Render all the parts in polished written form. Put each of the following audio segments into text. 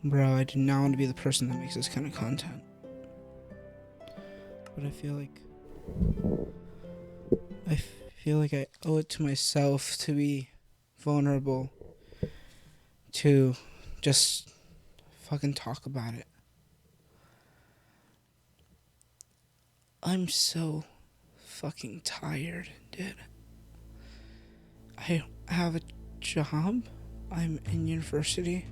Bro, I do not want to be the person that makes this kind of content. But I feel like I owe it to myself to be vulnerable, to just fucking talk about it. I'm so fucking tired, dude. I have a job. I'm in university.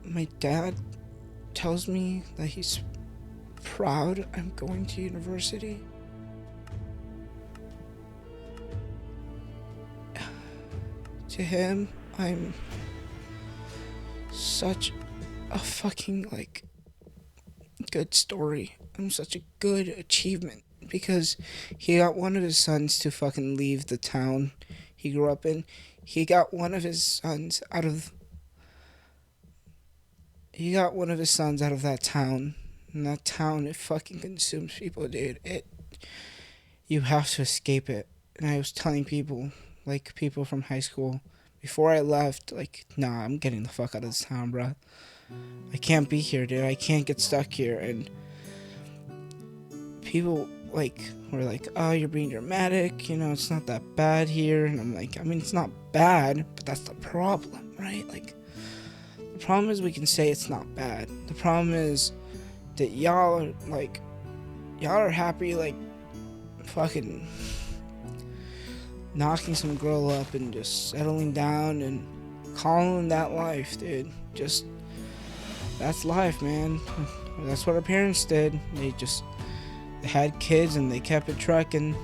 My dad tells me that he's proud I'm going to university. To him, I'm such a fucking, good story. I'm such a good achievement because he got one of his sons to fucking leave the town he grew up in. He got one of his sons out of that town. And that town, it fucking consumes people, dude. You have to escape it. And I was telling people, people from high school, before I left, nah, I'm getting the fuck out of this town, bro. I can't be here, dude. I can't get stuck here. And people, were like, oh, you're being dramatic. It's not that bad here. And I'm like, I mean, it's not bad, but that's the problem, right? The problem is we can say it's not bad. The problem is that y'all are happy, fucking knocking some girl up and just settling down and calling that life, dude. That's life, man. That's what our parents did. They had kids and they kept it trucking,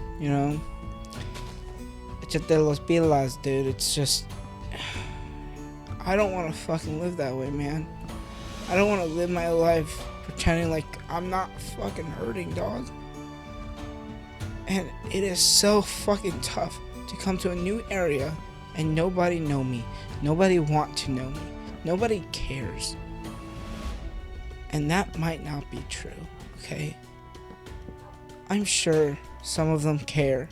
Echate los pilas, dude. It's just, I don't want to fucking live that way, man. I don't want to live my life pretending like I'm not fucking hurting, dog. And it is so fucking tough to come to a new area and nobody know me. Nobody want to know me. Nobody cares. And that might not be true, okay? I'm sure some of them care.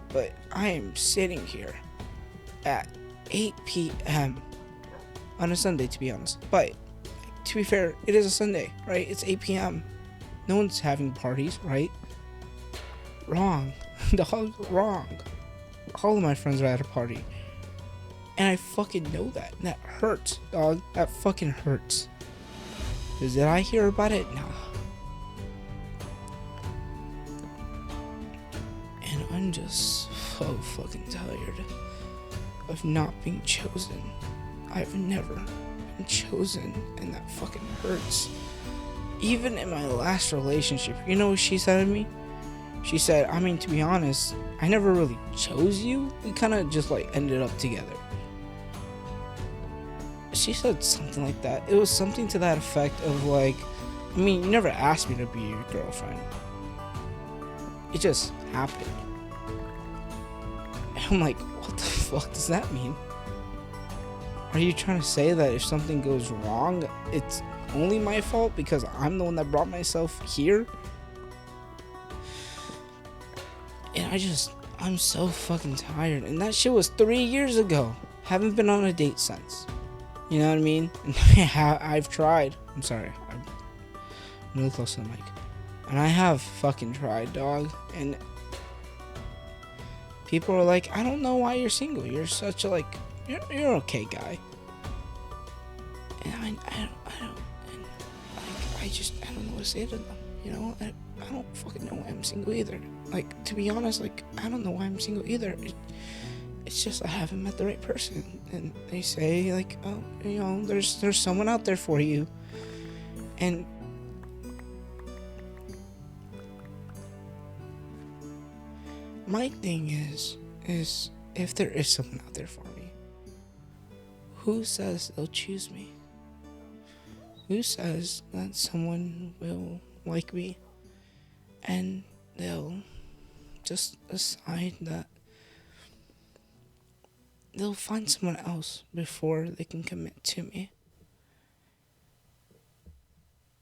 But I am sitting here at 8 p.m. on a Sunday, to be honest. But to be fair, it is a Sunday, right? It's 8 p.m. No one's having parties, right? Wrong. Dog, wrong. All of my friends are at a party. And I fucking know that. And that hurts, dog. That fucking hurts. Because did I hear about it? Nah. And I'm just so fucking tired of not being chosen. I've never been chosen, and that fucking hurts. Even in my last relationship, you know what she said to me? She said, I mean, to be honest, I never really chose you. We kind of just ended up together. She said something like that. It was something to that effect of I mean, you never asked me to be your girlfriend. It just happened. And I'm like, what the fuck does that mean? Are you trying to say that if something goes wrong, it's only my fault because I'm the one that brought myself here? And I'm so fucking tired. And that shit was 3 years ago. Haven't been on a date since. You know what I mean? I've tried. I'm sorry. I'm really close to the mic. And I have fucking tried, dog. And people are like, I don't know why you're single. You're such a, you're an okay guy. And I don't know what to say to them. I don't fucking know why I'm single either. To be honest, I don't know why I'm single either. It's just I haven't met the right person. And they say, oh, there's someone out there for you. And my thing is if there is someone out there for me, who says they'll choose me? Who says that someone will like me and they'll just decide that they'll find someone else before they can commit to me?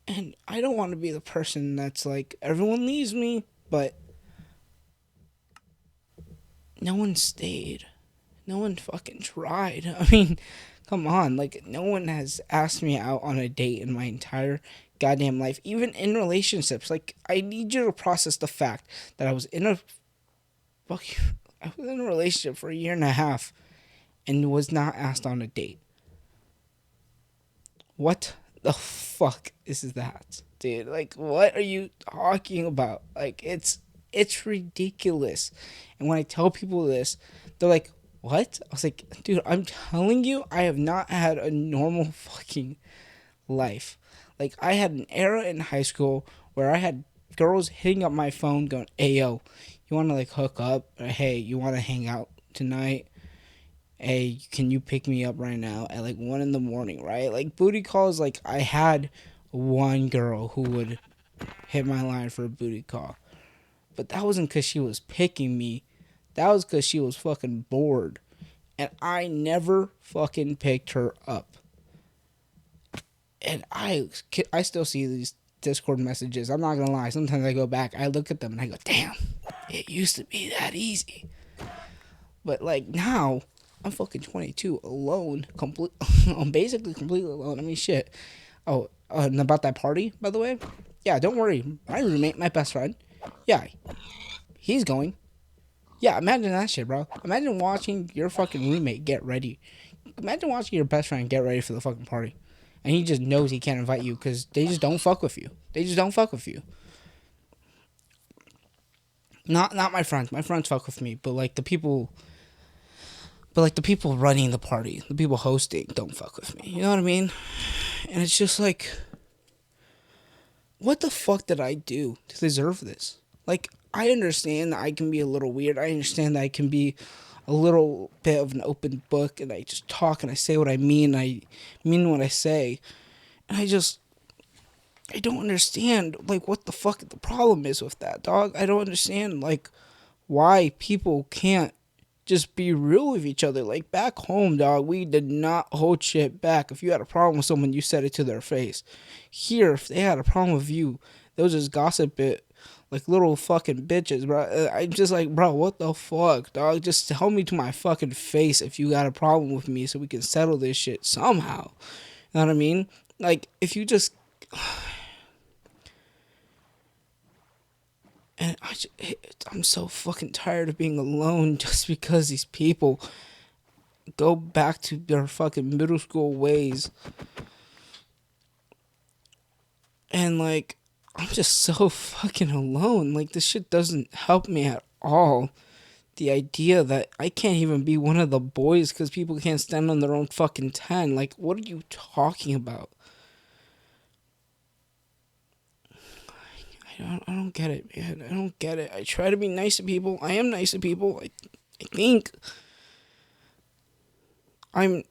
And I don't want to be the person that's everyone leaves me, but no one stayed. No one fucking tried. I mean, Come on, like, no one has asked me out on a date in my entire goddamn life, even in relationships. Like, I need you to process the fact that fuck, I was in a relationship for a year and a half and was not asked on a date. What the fuck is that, dude? Like, what are you talking about? Like, it's ridiculous. And when I tell people this, they're like, what? I was like, dude, I'm telling you, I have not had a normal fucking life. Like, I had an era in high school where I had girls hitting up my phone going, hey, yo, you want to, like, hook up? Or, hey, you want to hang out tonight? Hey, can you pick me up right now at, like, 1 in the morning, right? Like, booty calls, like, I had one girl who would hit my line for a booty call. But that wasn't because she was picking me. That was because she was fucking bored. And I never fucking picked her up. And I still see these Discord messages. I'm not going to lie. Sometimes I go back, I look at them, and I go, damn, it used to be that easy. But, like, now, I'm fucking 22, alone, I'm basically completely alone. I mean, shit. Oh, and about that party, by the way? Yeah, don't worry. My roommate, my best friend, yeah, he's going. Yeah, imagine that shit, bro. Imagine watching your fucking roommate get ready. Imagine watching your best friend get ready for the fucking party. And he just knows he can't invite you because they just don't fuck with you. They just don't fuck with you. Not my friends. My friends fuck with me, but like the people running the party, the people hosting don't fuck with me. You know what I mean? And it's just like, what the fuck did I do to deserve this? Like, I understand that I can be a little weird. I understand that I can be a little bit of an open book, and I just talk and I say what I mean. I mean what I say. And I don't understand, like, what the fuck the problem is with that, dog. I don't understand, like, why people can't just be real with each other. Like, back home, dog, we did not hold shit back. If you had a problem with someone, you said it to their face. Here, if they had a problem with you, they'll just gossip it like little fucking bitches, bro. I'm just like, bro, what the fuck, dog? Just tell me to my fucking face if you got a problem with me so we can settle this shit somehow. You know what I mean? Like, if you just... And I'm so fucking tired of being alone just because these people go back to their fucking middle school ways. And, like, I'm just so fucking alone. Like, this shit doesn't help me at all. The idea that I can't even be one of the boys because people can't stand on their own fucking 10. Like, what are you talking about? I don't get it, man. I don't get it. I try to be nice to people. I am nice to people. I think I'm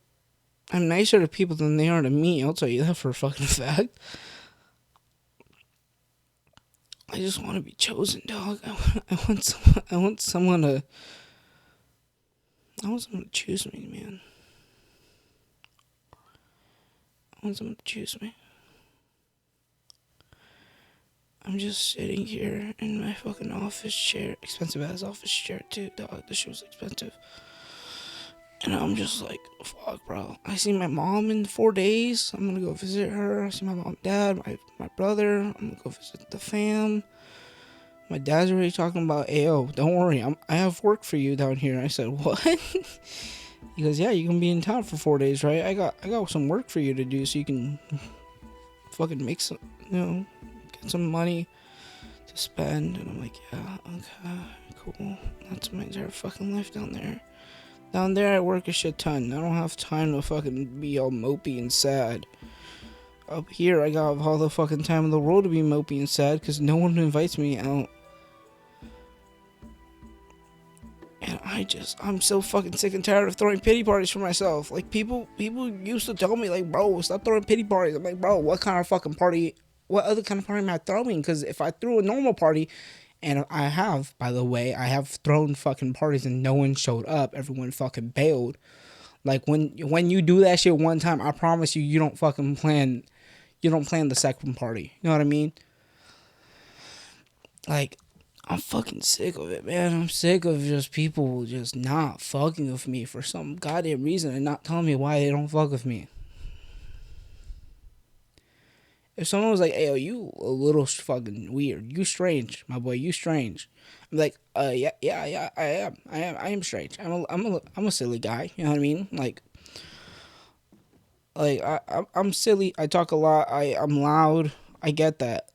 nicer to people than they are to me. I'll tell you that for a fucking fact. I just want to be chosen, dog. I want someone to choose me, man. I want someone to choose me. I'm just sitting here in my fucking office chair. Expensive ass office chair, too, dog. This shit was expensive. And I'm just like, fuck, bro. I see my mom in 4 days. I'm gonna go visit her. I see my mom and dad, my brother. I'm gonna go visit the fam. My dad's already talking about, hey, yo, don't worry. I have work for you down here. I said, what? He goes, yeah, you can be in town for 4 days, right? I got some work for you to do so you can fucking make some, get some money to spend. And I'm like, yeah, okay, cool. That's my entire fucking life down there. Down there, I work a shit ton. I don't have time to fucking be all mopey and sad. Up here, I got all the fucking time in the world to be mopey and sad because no one invites me out. And I'm so fucking sick and tired of throwing pity parties for myself. Like, people used to tell me, like, bro, stop throwing pity parties. I'm like, bro, what other kind of party am I throwing? Because if I threw a normal party, and I have thrown fucking parties and no one showed up, everyone fucking bailed. Like, when you do that shit one time, I promise you don't plan the second party. You know what I mean? Like, I'm fucking sick of it, man. I'm sick of just people just not fucking with me for some goddamn reason and not telling me why they don't fuck with me. If someone was like, "Hey, yo, you a little fucking weird. You strange, my boy. You strange." I'm like, yeah. I am strange. I'm a silly guy. You know what I mean? I'm silly. I talk a lot. I'm loud. I get that,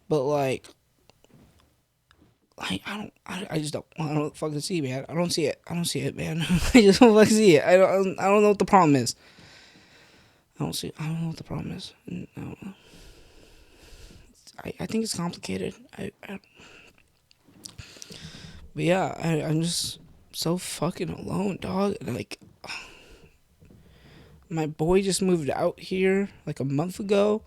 but I just don't fucking see it, man. I don't see it, man. I just don't fucking see it. I don't know what the problem is. I don't know what the problem is. I don't know. I think it's complicated. But yeah, I'm just so fucking alone, dog. Like, my boy just moved out here like a month ago,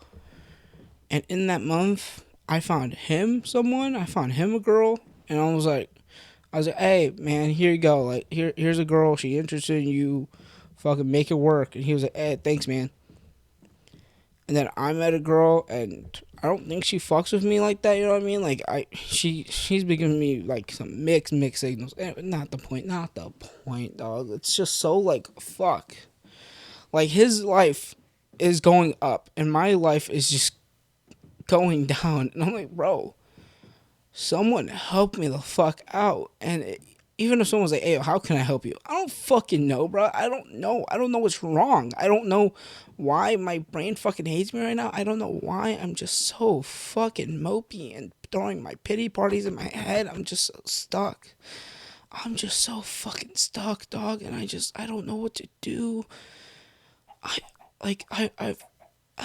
and in that month, I found him a girl, and I was like, hey, man, here you go. Like, here's a girl. She interested in you. Fucking make it work. And he was like, hey, thanks, man. And then I met a girl, and I don't think she fucks with me like that. You know what I mean? Like, she's been giving me like some mixed signals. Not the point, dog. It's just so like fuck. Like, his life is going up, and my life is just going down. And I'm like, bro, someone help me the fuck out. And even if someone's like, hey, how can I help you? I don't fucking know, bro. I don't know what's wrong. I don't know why my brain fucking hates me right now. I don't know why I'm just so fucking mopey and throwing my pity parties in my head. I'm just so stuck. I'm just so fucking stuck, dog. And I don't know what to do. I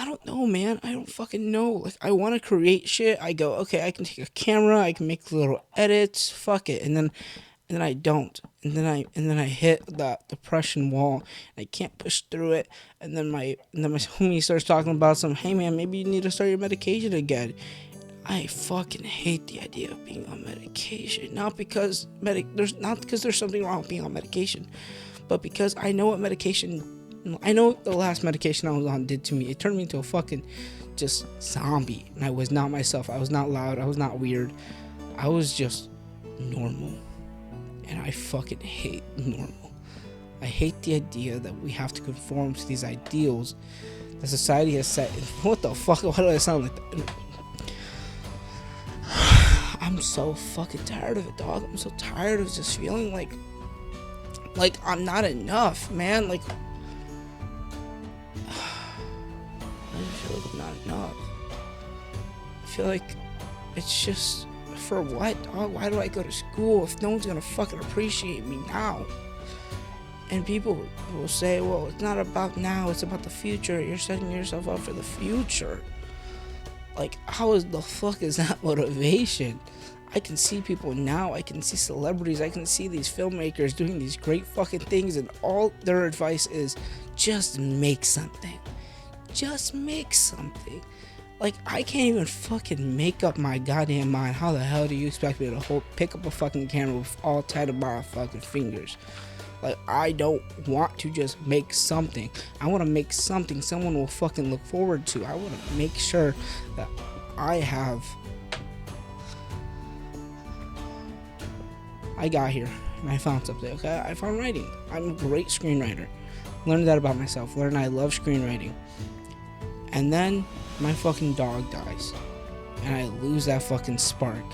don't know, man. I don't fucking know. Like, I want to create shit. I go, okay, I can take a camera. I can make little edits. Fuck it. And then I don't. And then I hit that depression wall. I can't push through it. And then my homie starts talking about hey, man, maybe you need to start your medication again. I fucking hate the idea of being on medication. Not because there's something wrong with being on medication, but because I know what the last medication I was on did to me. It turned me into a fucking just zombie. And I was not myself. I was not loud. I was not weird. I was just normal. And I fucking hate normal. I hate the idea that we have to conform to these ideals that society has set. What the fuck? Why do I sound like that? I'm so fucking tired of it, dog. I'm so tired of just feeling like I'm not enough, man. Like, I just feel like I'm not enough. I feel like it's just, for what, dog? Why do I go to school if no one's gonna fucking appreciate me now? And people will say, well, it's not about now, it's about the future. You're setting yourself up for the future. Like, how is the fuck is that motivation? I can see people now, I can see celebrities, I can see these filmmakers doing these great fucking things, and all their advice is just make something. Just make something. Like, I can't even fucking make up my goddamn mind. How the hell do you expect me to pick up a fucking camera with all 10 of my fucking fingers? Like, I don't want to just make something. I want to make something someone will fucking look forward to. I want to make sure that I got here and I found something, okay? I found writing. I'm a great screenwriter. Learned that about myself. Learned I love screenwriting. And then my fucking dog dies. And I lose that fucking spark.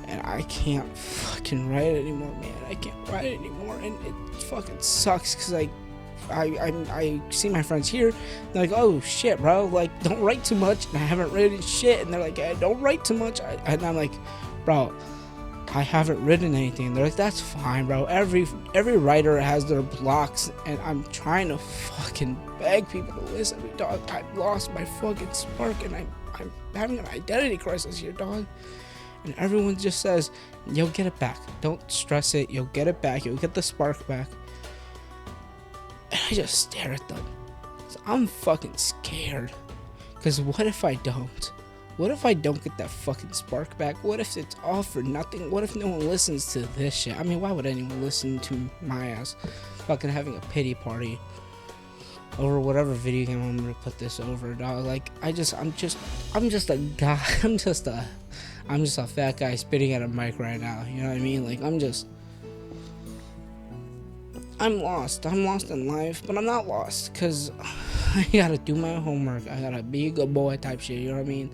And I can't fucking write anymore, man. I can't write anymore. And it fucking sucks because I see my friends here. They're like, oh shit, bro. Like, don't write too much. And I haven't written shit. And they're like, hey, don't write too much. And I'm like, bro, I haven't written anything. They're like, that's fine, bro. Every writer has their blocks, and I'm trying to fucking beg people to listen to me, dog. I've lost my fucking spark, and I'm having an identity crisis here, dog. And everyone just says, you'll get it back. Don't stress it. You'll get it back. You'll get the spark back. And I just stare at them. So I'm fucking scared. Because what if I don't? What if I don't get that fucking spark back? What if it's all for nothing? What if no one listens to this shit? I mean, why would anyone listen to my ass fucking having a pity party over whatever video game I'm gonna put this over, dog? Like, I'm just a guy. I'm just a fat guy spitting at a mic right now. You know what I mean? Like, I'm lost. I'm lost in life, but I'm not lost because I gotta do my homework. I gotta be a good boy type shit. You know what I mean?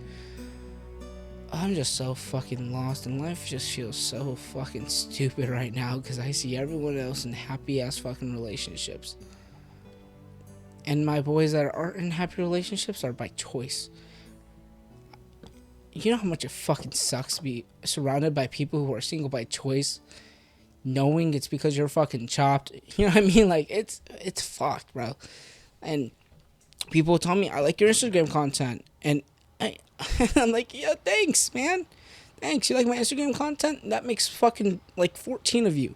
I'm just so fucking lost, and life just feels so fucking stupid right now because I see everyone else in happy ass fucking relationships. And my boys that aren't in happy relationships are by choice. You know how much it fucking sucks to be surrounded by people who are single by choice, knowing it's because you're fucking chopped. You know what I mean? Like, it's fucked, bro. And people tell me, I like your Instagram content. And I'm like, yeah, thanks, man. Thanks. You like my Instagram content? That makes fucking, like, 14 of you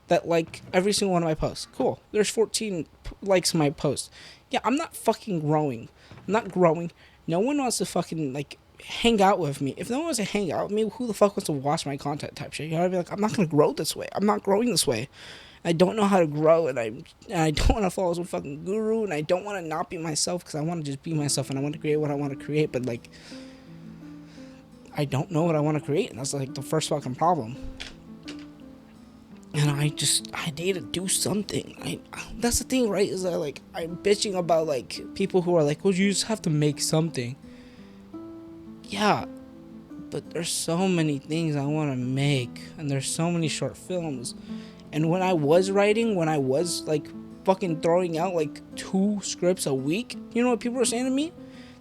that like every single one of my posts. Cool. There's 14 likes on my post. Yeah, I'm not fucking growing. I'm not growing. No one wants to fucking, like, hang out with me. If no one wants to hang out with me, who the fuck wants to watch my content type shit? You know what I mean? Like, I'm not going to grow this way. I'm not growing this way. I don't know how to grow, and I don't want to follow some fucking guru, and I don't want to not be myself because I want to just be myself, and I want to create what I want to create, but, like, I don't know what I want to create, and that's, like, the first fucking problem. And I need to do something. That's the thing, right? Is that, like, I'm bitching about, like, people who are like, well, you just have to make something. Yeah, but there's so many things I want to make, and there's so many short films. And when I was writing, when I was, like, fucking throwing out, like, 2 scripts a week, you know what people were saying to me?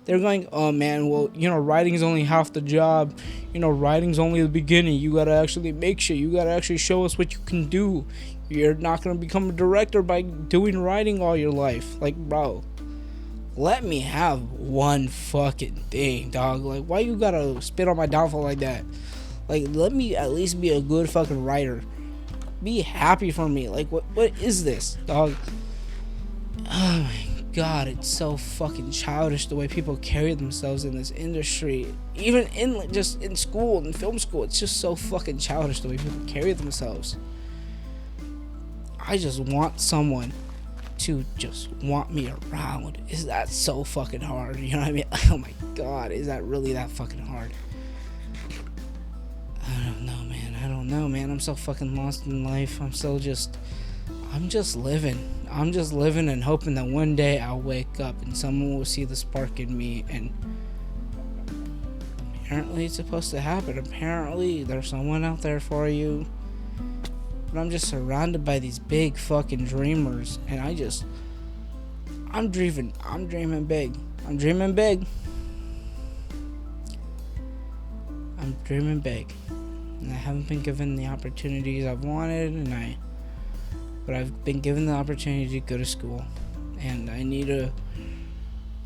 They're going, oh, man, well, you know, writing is only half the job. You know, writing's only the beginning. You gotta actually make shit. You gotta actually show us what you can do. You're not gonna become a director by doing writing all your life. Like, bro, let me have one fucking thing, dog. Like, why you gotta spit on my downfall like that? Like, let me at least be a good fucking writer. Be happy for me. Like, what is this, dog? Oh my god, it's so fucking childish the way people carry themselves in this industry. Even in just in school, in film school, it's just so fucking childish the way people carry themselves. I just want someone to just want me around. Is that so fucking hard? You know what I mean? Oh my god, is that really that fucking hard? I don't know, man. I'm so fucking lost in life. I'm just living. I'm just living and hoping that one day I'll wake up and someone will see the spark in me, and apparently it's supposed to happen. Apparently there's someone out there for you. But I'm just surrounded by these big fucking dreamers, and I'm dreaming big. I'm dreaming big. And I haven't been given the opportunities I've wanted, but I've been given the opportunity to go to school, and I need to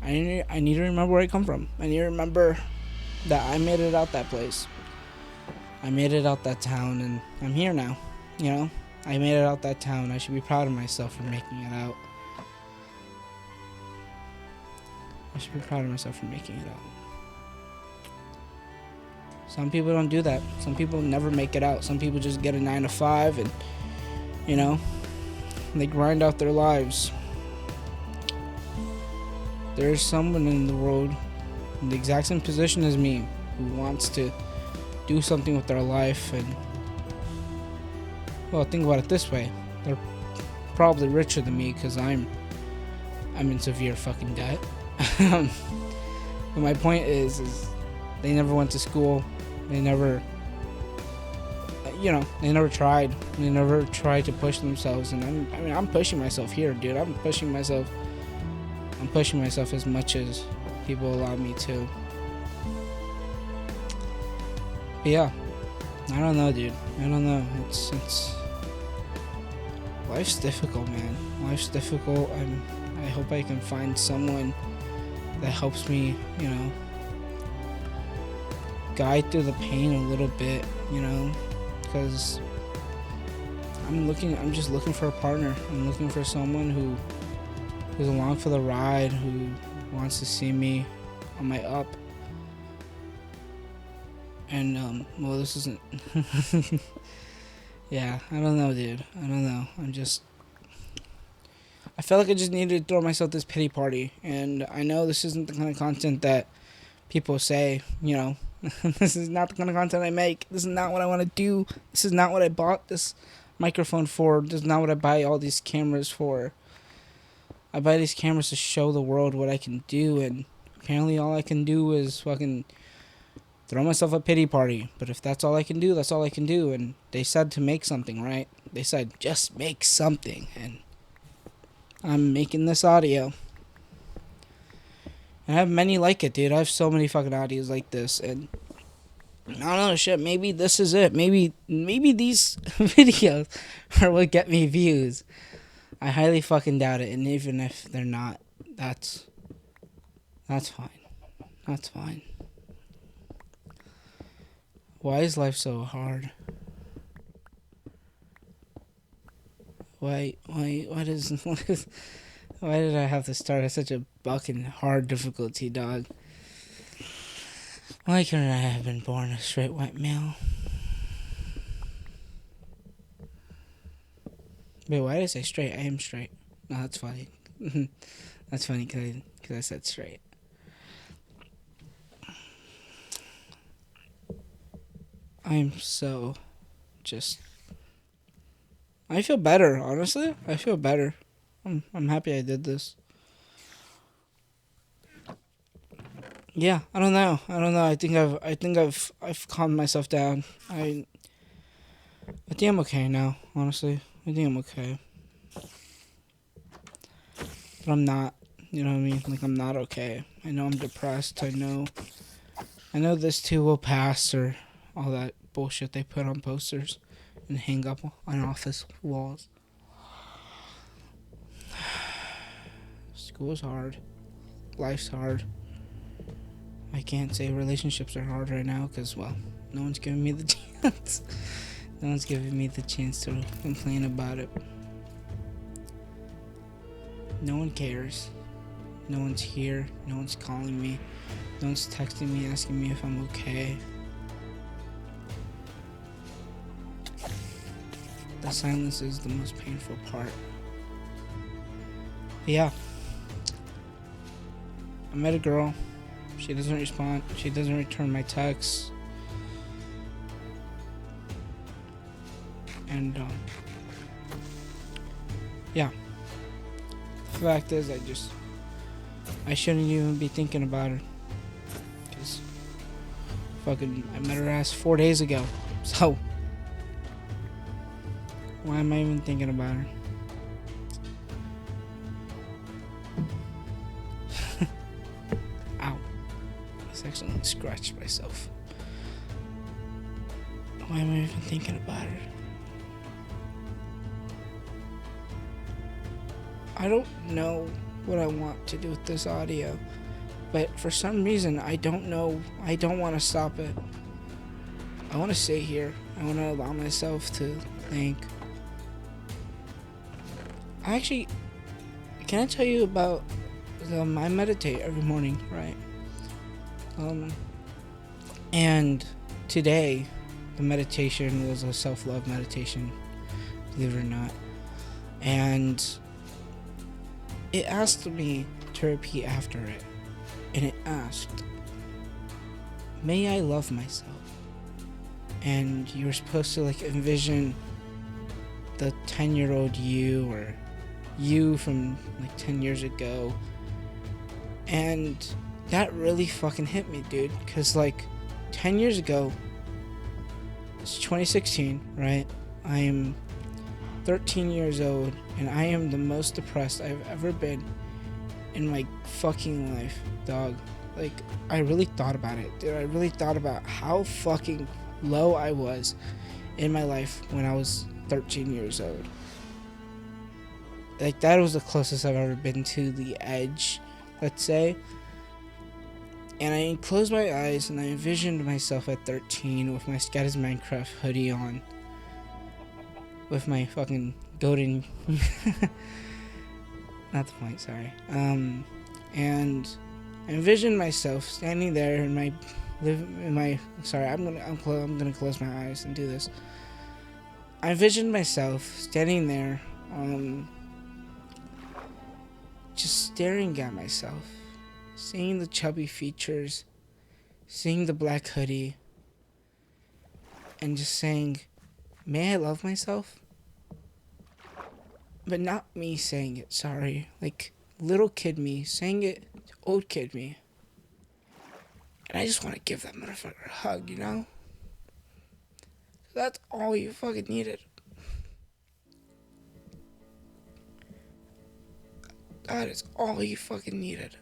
remember where I come from. I need to remember that I made it out that place. I made it out that town, and I'm here now. You know, I made it out that town. I should be proud of myself for making it out. Some people don't do that. Some people never make it out. Some people just get a 9 to 5 and, you know, they grind out their lives. There's someone in the world in the exact same position as me who wants to do something with their life, and, well, think about it this way. They're probably richer than me because I'm in severe fucking debt. But my point is they never went to school. They never tried. They never tried to push themselves. And I'm pushing myself here, dude. I'm pushing myself as much as people allow me to. But yeah, I don't know, dude. I don't know. It's life's difficult, man. Life's difficult, and I hope I can find someone that helps me, you know, guide through the pain a little bit, you know, because I'm just looking for a partner. I'm looking for someone who's along for the ride, who wants to see me on my up. And well, this isn't yeah, I don't know, dude. I don't know. I felt like I just needed to throw myself this pity party, and I know this isn't the kind of content that people say, you know, This is not the kind of content I make. This is not what I want to do. This is not what I bought this microphone for. This is not what I buy all these cameras for. I buy these cameras to show the world what I can do, and apparently all I can do is fucking throw myself a pity party. But if that's all I can do, that's all I can do. And they said to make something, right? They said, just make something. And I'm making this audio. And I have many like it, dude. I have so many fucking audios like this. And I don't know, shit. Maybe this is it. Maybe these videos are what get me views. I highly fucking doubt it. And even if they're not, that's fine. That's fine. Why is life so hard? Why did I have to start at such a fucking hard difficulty, dog? Why couldn't I have been born a straight white male? Wait, why did I say straight? I am straight. No, that's funny. That's funny because I said straight. I'm so just... I feel better, honestly. I feel better. I'm happy I did this. Yeah, I don't know. I think I've calmed myself down. I think I'm okay now, honestly. I think I'm okay. But I'm not. You know what I mean? Like, I'm not okay. I know I'm depressed. I know this too will pass, or all that bullshit they put on posters and hang up on office walls. School's hard. Life's hard. I can't say relationships are hard right now because, well, no one's giving me the chance. No one's giving me the chance to complain about it. No one cares. No one's here. No one's calling me. No one's texting me asking me if I'm okay. The silence is the most painful part. But yeah. I met a girl. She doesn't respond. She doesn't return my texts. And, yeah. The fact is, I shouldn't even be thinking about her. Because, fucking, I met her ass 4 days ago. So, why am I even thinking about her? Ow. I just accidentally scratched myself. Why am I even thinking about her? I don't know what I want to do with this audio, but for some reason I don't know. I don't want to stop it. I want to sit here. I want to allow myself to think. Can I tell you about I meditate every morning, right? And today the meditation was a self-love meditation, believe it or not, and it asked me to repeat after it, and it asked, may I love myself? And you were supposed to like envision the 10-year-old you, or you from like 10 years ago. And that really fucking hit me, dude, because like 10 years ago, it's 2016, right? I am 13 years old, and I am the most depressed I've ever been in my fucking life, dog. Like, I really thought about it, dude. I really thought about how fucking low I was in my life when I was 13 years old. Like, that was the closest I've ever been to the edge, let's say. And I closed my eyes and I envisioned myself at 13 with my Scatter's Minecraft hoodie on, with my fucking golden not the point, sorry. And I envisioned myself standing there in my sorry, I'm gonna close my eyes and do this. I envisioned myself standing there, just staring at myself, seeing the chubby features, seeing the black hoodie, and just saying, may I love myself? But not me saying it, sorry. Like, little kid me saying it to old kid me. And I just want to give that motherfucker a hug, you know? That's all you fucking needed. That is all you fucking needed.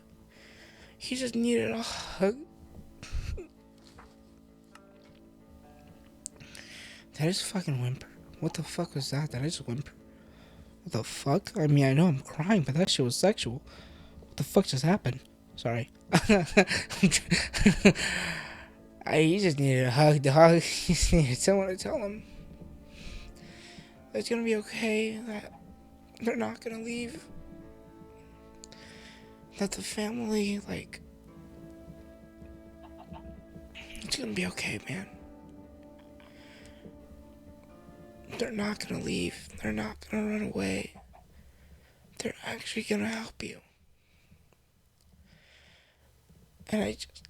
He just needed a hug. Did I just fucking whimper? What the fuck was that? Did I just whimper? What the fuck? I mean, I know I'm crying, but that shit was sexual. What the fuck just happened? Sorry. He just needed a hug, dog. He just needed someone to tell him that it's gonna be okay, that they're not gonna leave. That the family, like, it's gonna be okay, man. They're not gonna leave. They're not gonna run away. They're actually gonna help you. And I just...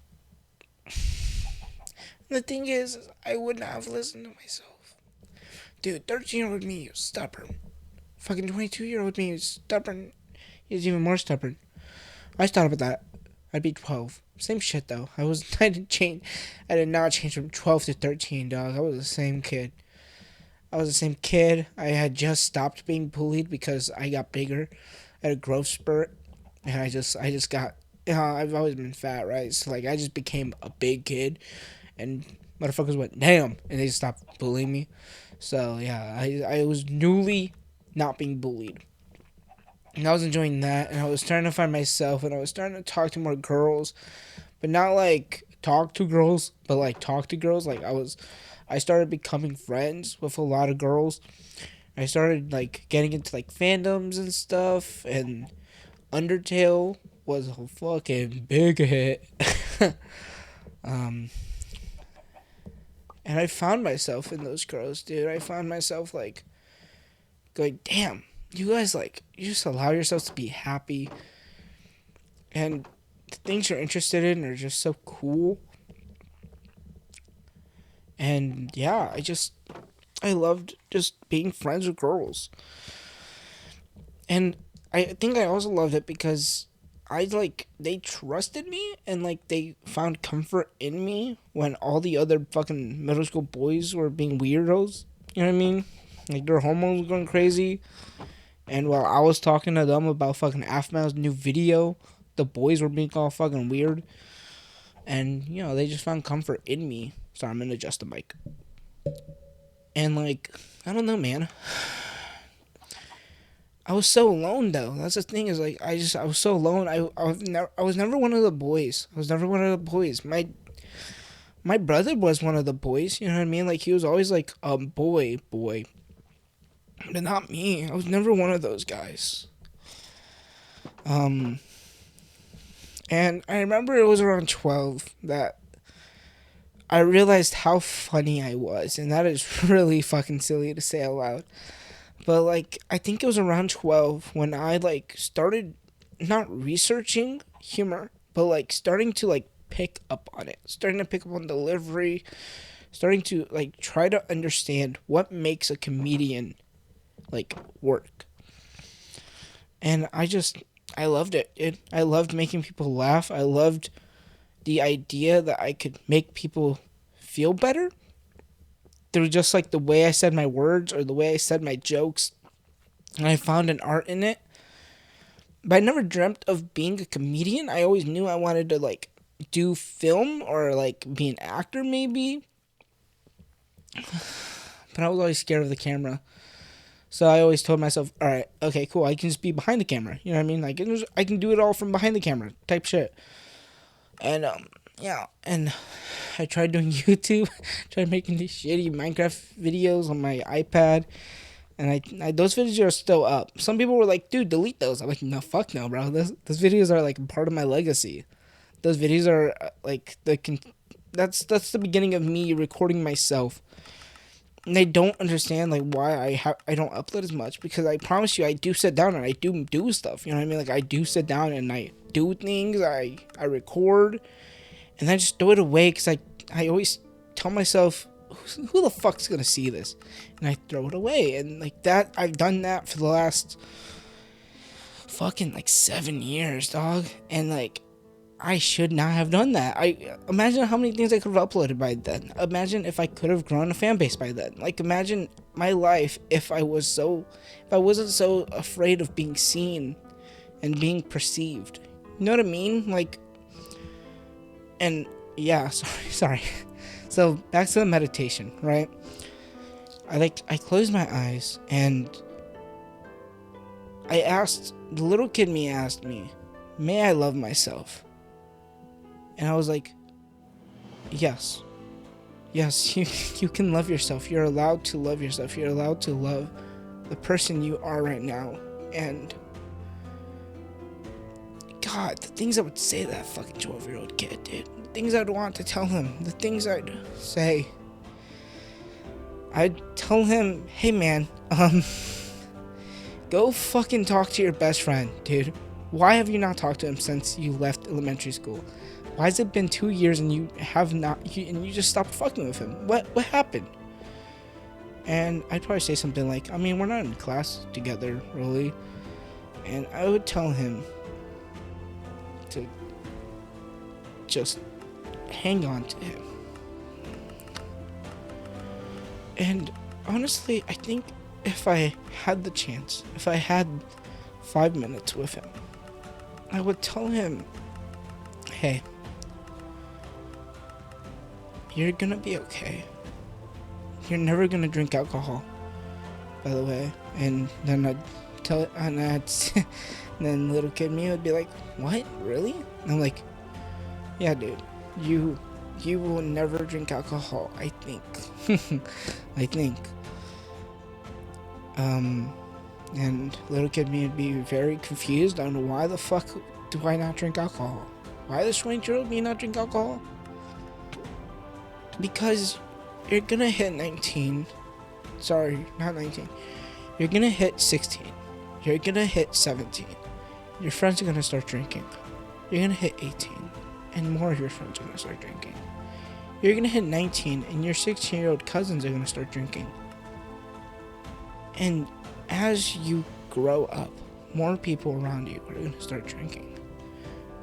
The thing is, I wouldn't have listened to myself. Dude, 13-year-old me was stubborn. Fucking 22-year-old me was stubborn. He was even more stubborn. I thought about that. I'd be 12. Same shit, though. I didn't change. I did not change from 12 to 13, dog. I was the same kid. I had just stopped being bullied because I got bigger. I had a growth spurt. And I just got... I've always been fat, right? So, like, I just became a big kid. And motherfuckers went, damn. And they stopped bullying me. So, yeah. I was newly not being bullied. And I was enjoying that. And I was starting to find myself. And I was starting to talk to more girls. But not, like, talk to girls. But, like, talk to girls. Like, I started becoming friends with a lot of girls. I started, like, getting into, like, fandoms and stuff. And Undertale was a fucking big hit. And I found myself in those girls, dude. I found myself, like, going, damn, you guys, like, you just allow yourselves to be happy. And the things you're interested in are just so cool. And, yeah, I loved just being friends with girls. And I think I also loved it because they trusted me and, like, they found comfort in me when all the other fucking middle school boys were being weirdos. You know what I mean? Like, their hormones were going crazy. And while I was talking to them about fucking Afmail's new video, the boys were being all fucking weird. And, you know, they just found comfort in me. Sorry, I'm gonna adjust the mic. And, like, I don't know, man. I was so alone, though. That's the thing, is, like, I was so alone. I was never one of the boys. My brother was one of the boys, you know what I mean? Like, he was always, like, a boy. But not me. I was never one of those guys. And I remember it was around 12 that I realized how funny I was. And that is really fucking silly to say out loud. But, like, I think it was around 12 when I, like, started not researching humor, but, like, starting to, like, pick up on it. Starting to pick up on delivery. Starting to, like, try to understand what makes a comedian, like, work. And I loved it. I loved making people laugh. I loved the idea that I could make people feel better through just, like, the way I said my words or the way I said my jokes. And I found an art in it. But I never dreamt of being a comedian. I always knew I wanted to, like, do film or, like, be an actor maybe. But I was always scared of the camera. So I always told myself, all right, okay, cool. I can just be behind the camera. You know what I mean? Like, I can do it all from behind the camera type shit. And, yeah. And I tried doing YouTube. Tried making these shitty Minecraft videos on my iPad. And I those videos are still up. Some people were like, dude, delete those. I'm like, no, fuck no, bro. Those videos are, like, part of my legacy. Those videos are, like, that's the beginning of me recording myself. And they don't understand, like, why I don't upload as much, because I promise you I do sit down and I do stuff, you know what I mean? Like, I do sit down and I do things, I record, and I just throw it away because I always tell myself, who the fuck's gonna see this? And I throw it away. And like that, I've done that for the last fucking like 7 years, dog. And like, I should not have done that. I imagine how many things I could have uploaded by then. Imagine if I could have grown a fan base by then. Like, imagine my life if I wasn't so afraid of being seen and being perceived. You know what I mean? Like, and yeah, sorry. So back to the meditation, right? I closed my eyes and the little kid me asked me, may I love myself? And I was like, yes, you can love yourself. You're allowed to love yourself. You're allowed to love the person you are right now. And God, the things I would say to that fucking 12-year-old kid, dude. The things I'd want to tell him. The things I'd say. I'd tell him, hey man, go fucking talk to your best friend, dude. Why have you not talked to him since you left elementary school? Why has it been 2 years and you have not, and you just stopped fucking with him? What happened? And I'd probably say something like, I mean, we're not in class together, really. And I would tell him to just hang on to him. And honestly, I think if I had the chance, if I had 5 minutes with him, I would tell him, hey, you're gonna be okay. You're never gonna drink alcohol, by the way. And then I'd tell it, and then little kid me would be like, what, really? And I'm like, yeah, dude, you will never drink alcohol, I think. I think. And little kid me would be very confused on why the fuck do I not drink alcohol? Why does 20-year-old me not drink alcohol? Because you're gonna hit 19. Sorry, not 19. You're gonna hit 16. You're gonna hit 17. Your friends are gonna start drinking. You're gonna hit 18. And more of your friends are gonna start drinking. You're gonna hit 19 and your 16-year-old cousins are gonna start drinking. And as you grow up, more people around you are gonna start drinking.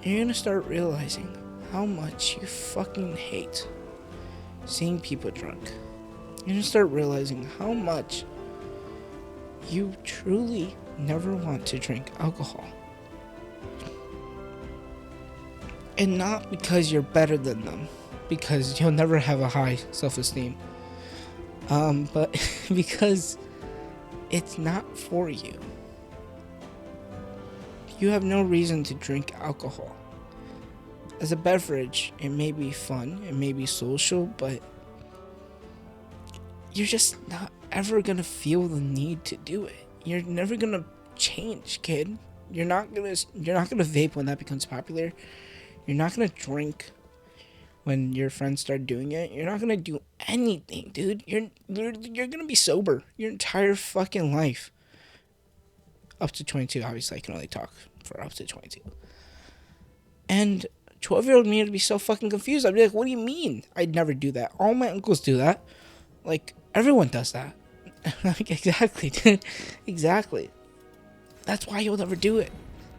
And you're gonna start realizing how much you fucking hate seeing people drunk. You're gonna start realizing how much you truly never want to drink alcohol. And not because you're better than them, because you'll never have a high self-esteem, but because it's not for you. You have no reason to drink alcohol. As a beverage, it may be fun, it may be social, but you're just not ever gonna feel the need to do it. You're never gonna change, kid. You're not gonna vape when that becomes popular. You're not gonna drink when your friends start doing it. You're not gonna do anything, dude. You're gonna be sober your entire fucking life. Up to 22, obviously I can only talk for up to 22. And 12-year-old me would be so fucking confused. I'd be like, what do you mean? I'd never do that. All my uncles do that. Like, everyone does that. Like, exactly, dude. Exactly. That's why you'll never do it.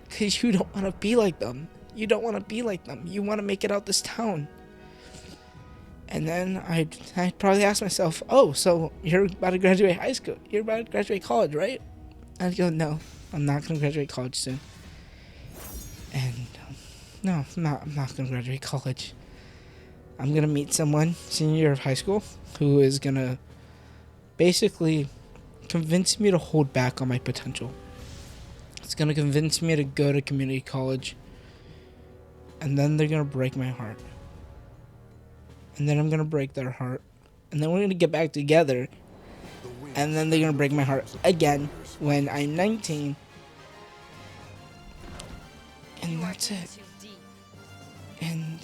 Because you don't want to be like them. You don't want to be like them. You want to make it out this town. And then I'd probably ask myself, oh, so you're about to graduate high school. You're about to graduate college, right? I'd go, no, I'm not going to graduate college soon. And no, I'm not going to graduate college. I'm going to meet someone senior year of high school who is going to basically convince me to hold back on my potential. It's going to convince me to go to community college. And then they're going to break my heart. And then I'm going to break their heart. And then we're going to get back together. And then they're going to break my heart again when I'm 19. And that's it. And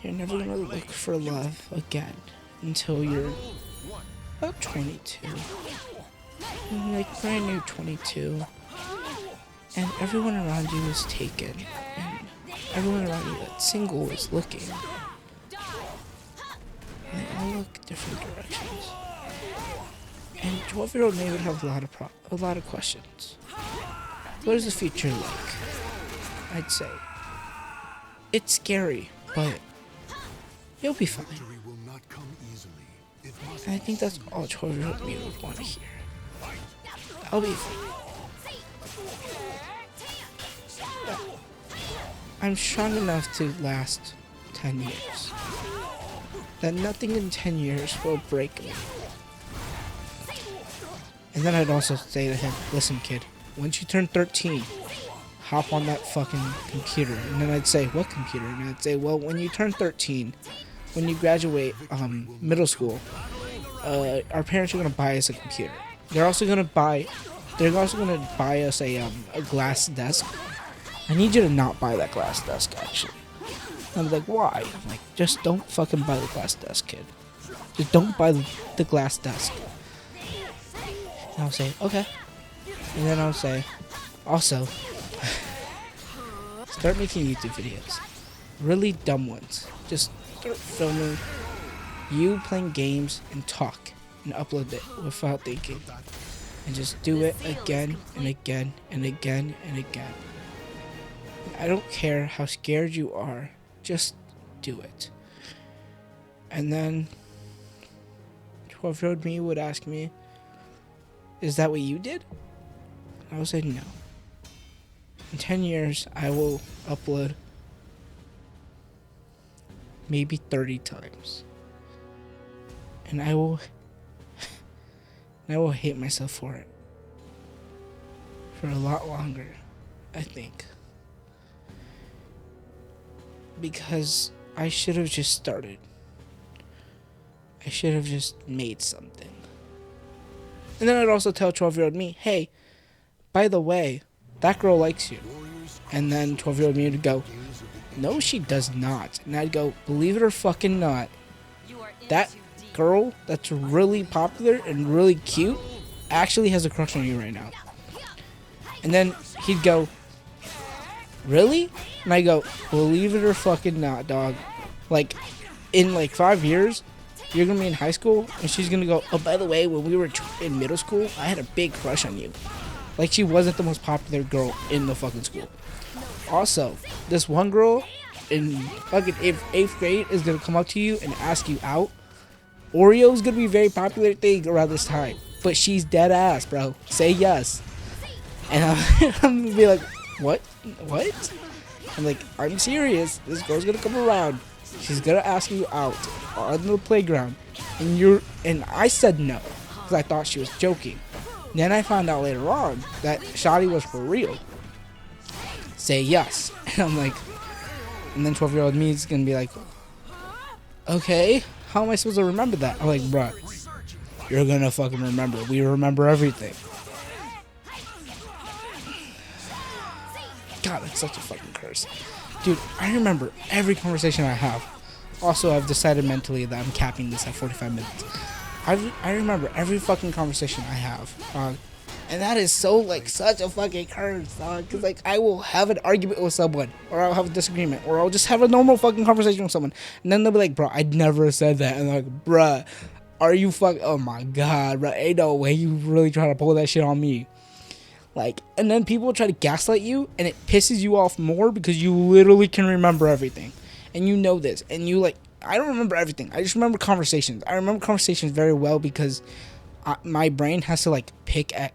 you're never going to look for love again until you're about 22. Like brand new 22. And everyone around you is taken. And everyone around you that's single is looking. And they all look different directions. And 12-year-old me would have a lot of questions. What is the future like? I'd say it's scary, but you'll be fine. And I think that's all 12-year-old me would want to hear. I'll be fine. Yeah. I'm strong enough to last 10 years. That nothing in 10 years will break me. And then I'd also say to him, listen kid, once you turn 13, hop on that fucking computer. And then I'd say, what computer? And I'd say, well, when you turn 13, when you graduate middle school, our parents are gonna buy us a computer. They're also gonna buy us a glass desk. I need you to not buy that glass desk, actually. And I'm like, why? I'm like, just don't fucking buy the glass desk, kid. Just don't buy the glass desk. And I'll say, okay. And then I'll say, also, start making YouTube videos. Really dumb ones. Just start filming you playing games and talk and upload it without thinking. And just do it again and again and again and again. I don't care how scared you are. Just do it. And then 12-year-old me would ask me, is that what you did? I would say no. In 10 years, I will upload maybe 30 times. And I will hate myself for it. For a lot longer, I think. Because I should have just started. I should have just made something. And then I'd also tell 12-year-old me, hey, by the way, that girl likes you. And then 12-year-old me would go, no, she does not. And I'd go, believe it or fucking not, that girl that's really popular and really cute actually has a crush on you right now. And then he'd go, really? And I go, believe it or fucking not, dog. Like, in like 5 years, you're gonna be in high school, and she's gonna go, oh, by the way, when we were in middle school, I had a big crush on you. Like, she wasn't the most popular girl in the fucking school. Also, this one girl in fucking 8th grade is gonna come up to you and ask you out. Oreo's gonna be a very popular thing around this time, but she's dead ass, bro. Say yes. And I'm gonna be like, what? I'm like, I'm serious. This girl's gonna come around. She's gonna ask you out on the playground, and I said no because I thought she was joking. Then I found out later on that Shotty was for real. Say yes, and I'm like, and then 12-year-old me is gonna be like, okay, how am I supposed to remember that? I'm like, bruh, you're gonna fucking remember. We remember everything. God, that's such a fucking curse. Dude, I remember every conversation I have. Also, I've decided mentally that I'm capping this at 45 minutes. I remember every fucking conversation I have. And that is so, like, such a fucking curse, dog. Because, like, I will have an argument with someone. Or I'll have a disagreement. Or I'll just have a normal fucking conversation with someone. And then they'll be like, bro, I never said that. And they're like, bruh, are you oh my god, bro. Ain't no way you really trying to pull that shit on me. Like, and then people try to gaslight you, and it pisses you off more because you literally can remember everything. And you know this. And you, like, I don't remember everything. I just remember conversations. I remember conversations very well because my brain has to, like, pick at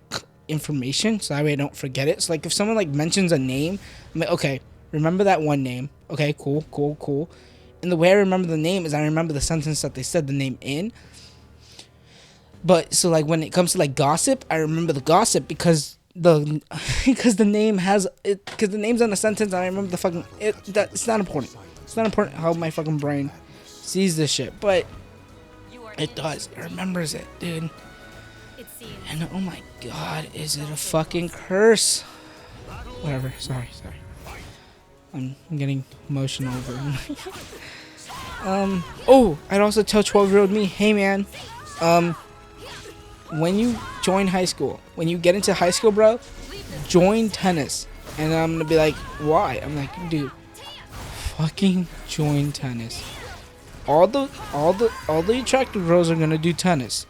information so that way I don't forget it. So, like, if someone, like, mentions a name, I'm like, okay, remember that one name. Okay, cool. And the way I remember the name is I remember the sentence that they said the name in. But, so, like, when it comes to, like, gossip, I remember the gossip because the name has it, because the name's on the sentence, and I remember the fucking it's not important. It's not important how my fucking brain sees this shit, but it does. It remembers it, dude. And oh my god, is it a fucking curse? Whatever. Sorry. I'm getting emotional over it. Oh, I'd also tell 12-year-old me, hey man, when you join high school, when you get into high school, bro, join tennis. And I'm gonna be like, why? I'm like, dude, fucking join tennis. All the attractive girls are gonna do tennis.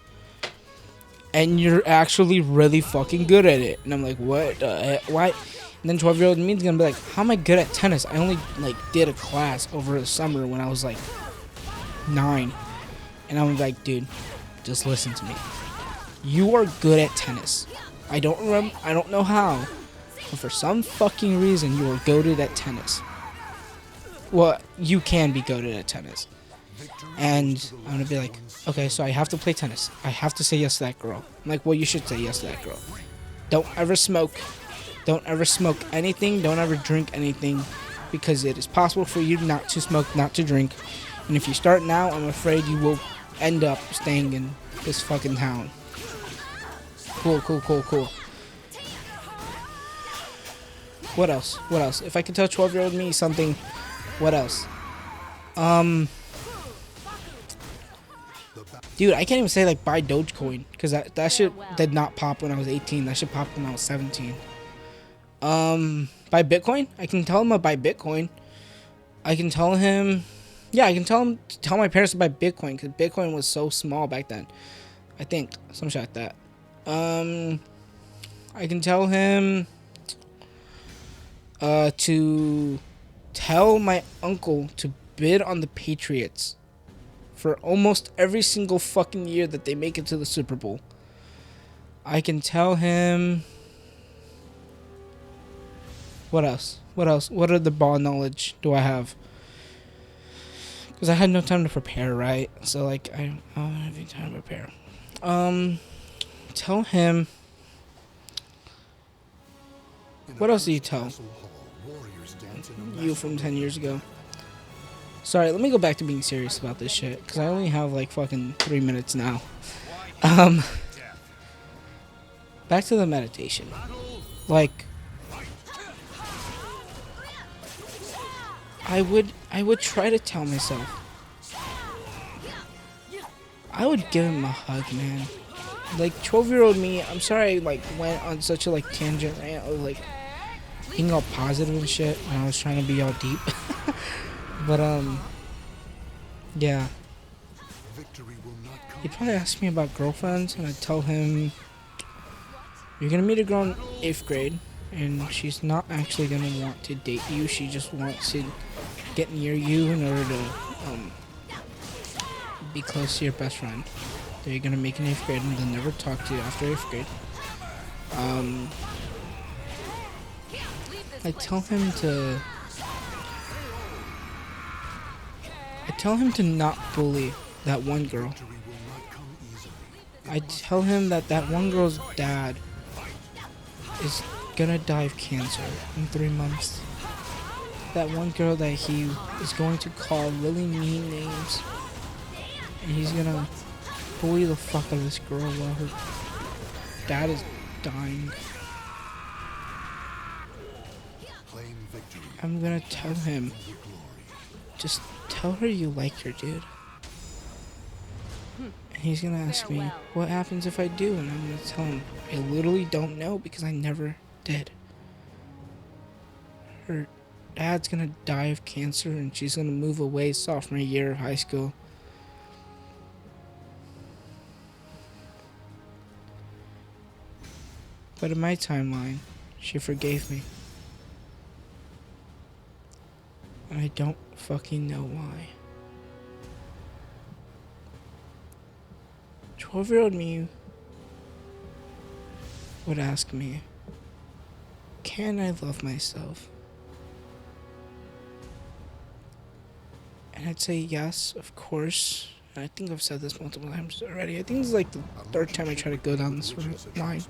And you're actually really fucking good at it. And I'm like, what the heck? Why? And then 12-year-old me is gonna be like, how am I good at tennis? I only like did a class over the summer when I was like 9. And I'm like, dude, just listen to me. You are good at tennis. I don't know how, but for some fucking reason you are goated at tennis. Well, you can be goated at tennis. And I'm gonna be like, okay, so I have to play tennis. I have to say yes to that girl. I'm like, well, you should say yes to that girl. Don't ever smoke. Don't ever smoke anything. Don't ever drink anything, because it is possible for you not to smoke, not to drink. And if you start now, I'm afraid you will end up staying in this fucking town. Cool. What else? If I could tell 12-year-old me something, what else? Dude, I can't even say like buy Dogecoin, because that shit did not pop when I was 18. That shit popped when I was 17. Buy Bitcoin? I can tell him to buy Bitcoin. I can tell him, yeah, I can tell him to tell my parents to buy Bitcoin, because Bitcoin was so small back then. I think some shit like that. I can tell him to tell my uncle to bid on the Patriots for almost every single fucking year that they make it to the Super Bowl. I can tell him... What else? What are the ball knowledge do I have? Because I had no time to prepare, right? So, like, I don't have any time to prepare. Tell him... What else do you tell you from 10 years ago? Sorry, let me go back to being serious about this shit, because I only have like fucking 3 minutes now. Back to the meditation. Like, I would try to tell myself. I would give him a hug, man. Like, 12-year-old me, I'm sorry I like went on such a like tangent rant of like being all positive and shit when I was trying to be all deep. But, yeah. He'd probably ask me about girlfriends, and I'd tell him, you're gonna meet a girl in 8th grade, and she's not actually gonna want to date you, she just wants to get near you in order to, be close to your best friend. So you're gonna make an 8th grade, and they'll never talk to you after 8th grade. I tell him to not bully that one girl. I tell him that one girl's dad is gonna die of cancer in 3 months. That one girl that he is going to call really mean names. And he's gonna bully the fuck out of this girl while her dad is dying. I'm gonna tell him, just tell her you like her, dude. And he's gonna ask me, what happens if I do? And I'm gonna tell him, I literally don't know, because I never did. Her dad's gonna die of cancer, and she's gonna move away sophomore year of high school. But in my timeline, she forgave me. And I don't fucking know why. 12-year-old me would ask me, can I love myself? And I'd say yes, of course. And I think I've said this multiple times already. I think this is like the 3rd time I try to go down this line.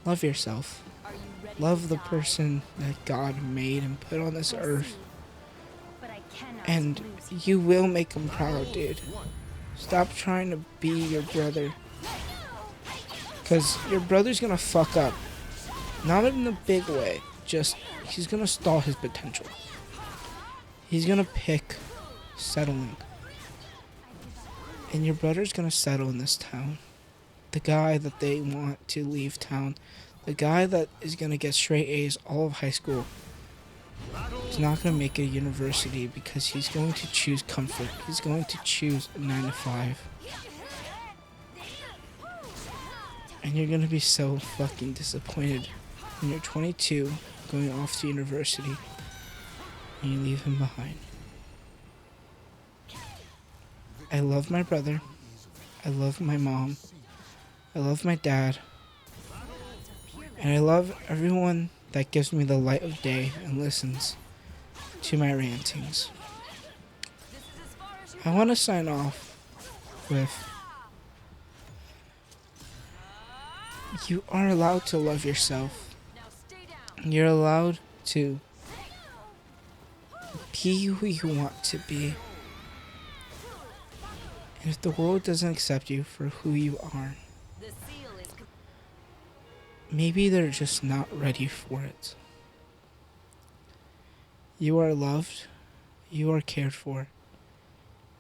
Love yourself. Love the person that God made and put on this earth. And you will make him proud, dude. Stop trying to be your brother. Because your brother's gonna fuck up. Not in a big way. Just, he's gonna stall his potential. He's gonna pick settling. And your brother's gonna settle in this town. The guy that they want to leave town. The guy that is gonna get straight A's all of high school. He's not going to make a university because he's going to choose comfort. He's going to choose a 9 to 5. And you're going to be so fucking disappointed when you're 22 going off to university and you leave him behind. I love my brother. I love my mom. I love my dad. And I love everyone that gives me the light of day and listens to my rantings. I want to sign off with, you are allowed to love yourself. You're allowed to be who you want to be. And if the world doesn't accept you for who you are, maybe they're just not ready for it. You are loved. You are cared for.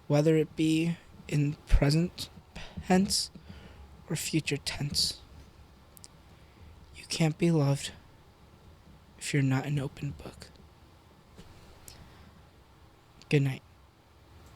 Whether it be in present tense or future tense. You can't be loved if you're not an open book. Good night.